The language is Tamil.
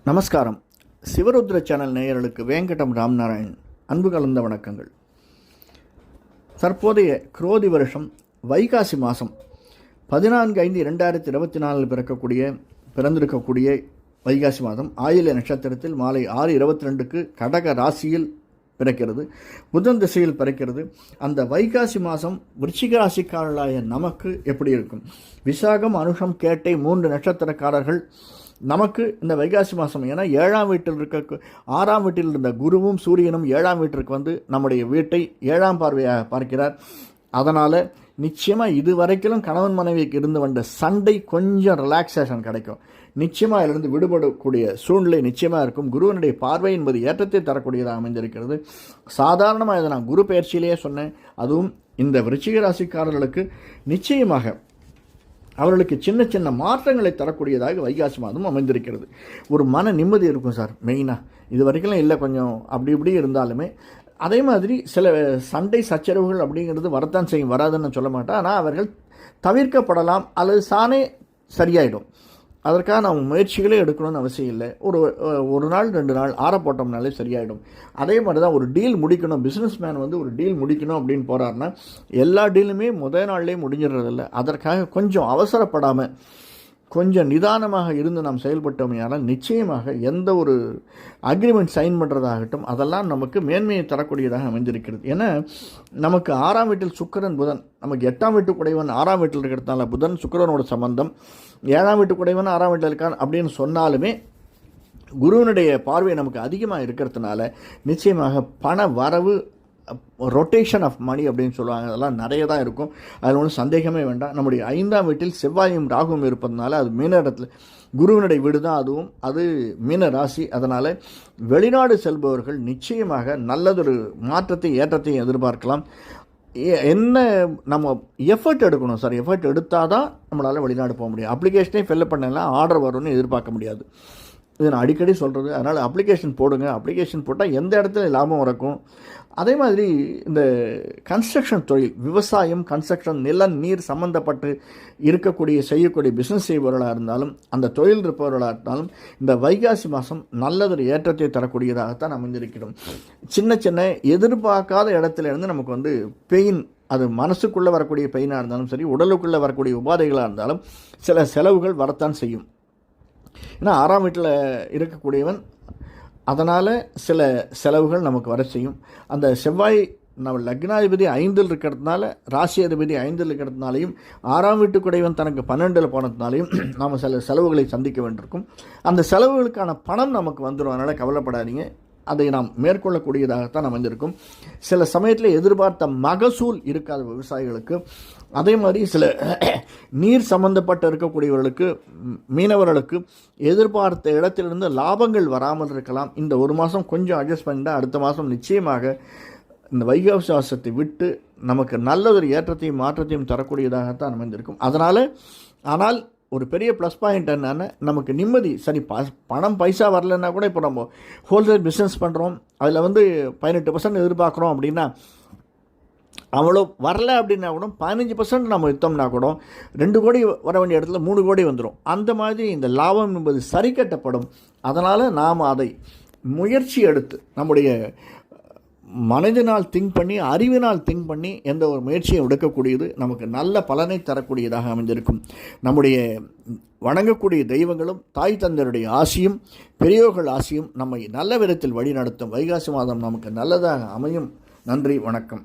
நமஸ்காரம். சிவருத்ர சேனல் நேயர்களுக்கு வேங்கடம் ராம்நாராயண் அன்பு கலந்த வணக்கங்கள். தற்போதைய குரோதி வருஷம் வைகாசி மாதம் 14/5/2024 பிறந்திருக்கக்கூடிய வைகாசி மாதம் ஆயில்ய நட்சத்திரத்தில் மாலை 6:22 கடக ராசியில் பிறக்கிறது. புதன் திசையில் பிறக்கிறது. அந்த வைகாசி மாதம் விருச்சிக ராசிக்காரர்களாய நமக்கு எப்படி இருக்கும்? விசாகம், அனுஷம், கேட்டை 3 நட்சத்திரக்காரர்கள் நமக்கு இந்த வைகாசி மாதம், ஏன்னா 7ஆம் வீட்டில் ஆறாம் வீட்டில் இருந்த குருவும் சூரியனும் 7ஆம் வீட்டிற்கு வந்து நம்முடைய வீட்டை 7ஆம் பார்வையாக பார்க்கிறார். அதனால் நிச்சயமாக இதுவரைக்கும் கணவன் மனைவிக்கு இருந்து வந்த சண்டை கொஞ்சம் ரிலாக்ஸேஷன் கிடைக்கும். நிச்சயமாக அதிலிருந்து விடுபடக்கூடிய சூழ்நிலை நிச்சயமாக இருக்கும். குருவனுடைய பார்வை என்பது ஏற்றத்தை தரக்கூடியதாக அமைந்திருக்கிறது. சாதாரணமாக இதை நான் குரு பயிற்சியிலேயே சொன்னேன். அதுவும் இந்த விருச்சிக ராசிக்காரர்களுக்கு நிச்சயமாக அவர்களுக்கு சின்ன சின்ன மாற்றங்களை தரக்கூடியதாக வைகாசி மாதம் அமைந்திருக்கிறது. ஒரு மன நிம்மதி இருக்கும் சார். மெயினாக இது வரைக்கும் இல்லை, கொஞ்சம் அப்படி இப்படி இருந்தாலுமே அதே மாதிரி சில சண்டை சச்சரவுகள் அப்படிங்கிறது வரத்தான் செய்யும், வராதுன்னு சொல்ல மாட்டேன். ஆனால் அவர்கள் தவிர்க்கப்படலாம் அல்லது தானே சரியாயிடும். அதற்காக நம்ம முயற்சிகளே எடுக்கணும்னு அவசியம் இல்லை. ஒரு நாள் 2 நாள் ஆற போட்டோம்னாலே சரியாயிடும். அதே மாதிரி தான் ஒரு டீல் முடிக்கணும். பிஸ்னஸ் மேன் வந்து ஒரு டீல் முடிக்கணும் அப்படின்னு போகிறாருன்னா எல்லா டீலுமே முதல் நாள்லேயே முடிஞ்சிடறதில்ல. அதற்காக கொஞ்சம் அவசரப்படாமல் கொஞ்சம் நிதானமாக இருந்து நாம் செயல்பட்டோமையானால் நிச்சயமாக எந்த ஒரு அக்ரிமெண்ட் சைன் பண்ணுறதாகட்டும் அதெல்லாம் நமக்கு மேன்மையை தரக்கூடியதாக அமைந்திருக்கிறது. ஏன்னா நமக்கு 6ஆம் வீட்டில் சுக்கிரன், புதன், நமக்கு 8ஆம் வீட்டு குடைவன் 6ஆம் வீட்டில் இருக்கிறதுனால புதன் சுக்கிரனோட சம்பந்தம், 7ஆம் வீட்டு குடைவன் 6ஆம் வீட்டில் இருக்கான் அப்படின்னு சொன்னாலுமே குருவனுடைய பார்வை நமக்கு அதிகமாக இருக்கிறதுனால நிச்சயமாக பண வரவு, ரொட்டேஷன் ஆஃப் மணி அப்படின்னு சொல்லுவாங்க, அதெல்லாம் நிறைய தான் இருக்கும். அதில் ஒன்றும் சந்தேகமே வேண்டாம். நம்முடைய 5ஆம் வீட்டில் செவ்வாயும் ராகுவும் இருப்பதனால அது மீன இடத்துல குருவினுடைய வீடு தான், அதுவும் அது மீன ராசி. அதனால் வெளிநாடு செல்பவர்கள் நிச்சயமாக நல்லதொரு மாற்றத்தை ஏற்றத்தையும் எதிர்பார்க்கலாம். என்ன நம்ம எஃபர்ட் எடுக்கணும் சார். எஃபர்ட் எடுத்தால் தான் நம்மளால் வெளிநாடு போக முடியும். அப்ளிகேஷனே ஃபில் பண்ணலாம் ஆர்டர் வரும்னு எதிர்பார்க்க முடியாது. இது நான் அடிக்கடி சொல்கிறது. அதனால் அப்ளிகேஷன் போடுங்க. அப்ளிகேஷன் போட்டால் எந்த இடத்துல லாபம் இருக்கும். அதே மாதிரி இந்த கன்ஸ்ட்ரக்ஷன் தொழில், விவசாயம், கன்ஸ்ட்ரக்ஷன், நிலம், நீர் சம்மந்தப்பட்டு செய்யக்கூடிய பிஸ்னஸ் செய்பவர்களாக இருந்தாலும் அந்த தொழில் இருப்பவர்களாக இருந்தாலும் இந்த வைகாசி மாதம் நல்லதொரு ஏற்றத்தை தரக்கூடியதாகத்தான் அமைந்திருக்கிறோம். சின்ன சின்ன எதிர்பார்க்காத இடத்துல இருந்து நமக்கு வந்து பெயின், அது மனசுக்குள்ளே வரக்கூடிய பெயினாக இருந்தாலும் சரி, உடலுக்குள்ளே வரக்கூடிய உபாதைகளாக இருந்தாலும் சில செலவுகள் வரத்தான் செய்யும். ஏன்னா 6ஆம் வீட்டில் இருக்கக்கூடியவன், அதனால் சில செலவுகள் நமக்கு வர செய்யும். அந்த செவ்வாய் நம்ம லக்னாதிபதி 5இல் இருக்கிறதுனால, ராசி அதிபதி 5இல் இருக்கிறதுனாலையும், 6ஆம் வீட்டுக்குடையவன் தனக்கு 12இல் போனதுனாலையும் நாம் சில செலவுகளை சந்திக்க வேண்டியிருக்கும். அந்த செலவுகளுக்கான பணம் நமக்கு வந்துடும். அதனால் கவலைப்படாதீங்க. அதை நாம் மேற்கொள்ளக்கூடியதாகத்தான் அமைந்திருக்கும். சில சமயத்தில் எதிர்பார்த்த மகசூல் இருக்காத விவசாயிகளுக்கு, அதே மாதிரி சில நீர் சம்பந்தப்பட்டு இருக்கக்கூடியவர்களுக்கு, மீனவர்களுக்கு எதிர்பார்த்த இடத்திலிருந்து லாபங்கள் வராமல் இருக்கலாம். இந்த ஒரு மாதம் கொஞ்சம் அட்ஜஸ்ட் பண்ணிட்டால் அடுத்த மாதம் நிச்சயமாக இந்த வைகாசி மாதத்தை விட்டு நமக்கு நல்லதொரு ஏற்றத்தையும் மாற்றத்தையும் தரக்கூடியதாகத்தான் அமைந்திருக்கும். ஆனால் ஒரு பெரிய ப்ளஸ் பாயிண்ட் என்னென்னா, நமக்கு நிம்மதி. சரி, பணம் பைசா வரலன்னா கூட இப்போ நம்ம ஹோல்சேல் பிஸ்னஸ் பண்ணுறோம், அதில் வந்து 18% எதிர்பார்க்குறோம் அப்படின்னா, அவ்வளோ வரல அப்படின்னா கூட 15% நம்ம விற்றோம்னா கூட 2 கோடி வர வேண்டிய இடத்துல 3 கோடி வந்துடும். அந்த மாதிரி இந்த லாபம் என்பது சரி கட்டப்படும். அதனால் நாம் அதை முயற்சி எடுத்து நம்முடைய மனதினால் திங்க் பண்ணி, அறிவினால் திங்க் பண்ணி எந்த ஒரு முயற்சியை எடுக்கக்கூடியது நமக்கு நல்ல பலனை தரக்கூடியதாக அமைந்திருக்கும். நம்முடைய வணங்கக்கூடிய தெய்வங்களும் தாய் தந்தருடைய ஆசியும் பெரியோர்கள் ஆசியும் நம்மை நல்ல விதத்தில் வழி நடத்தும். வைகாசி மாதம் நமக்கு நல்லதாக அமையும். நன்றி, வணக்கம்.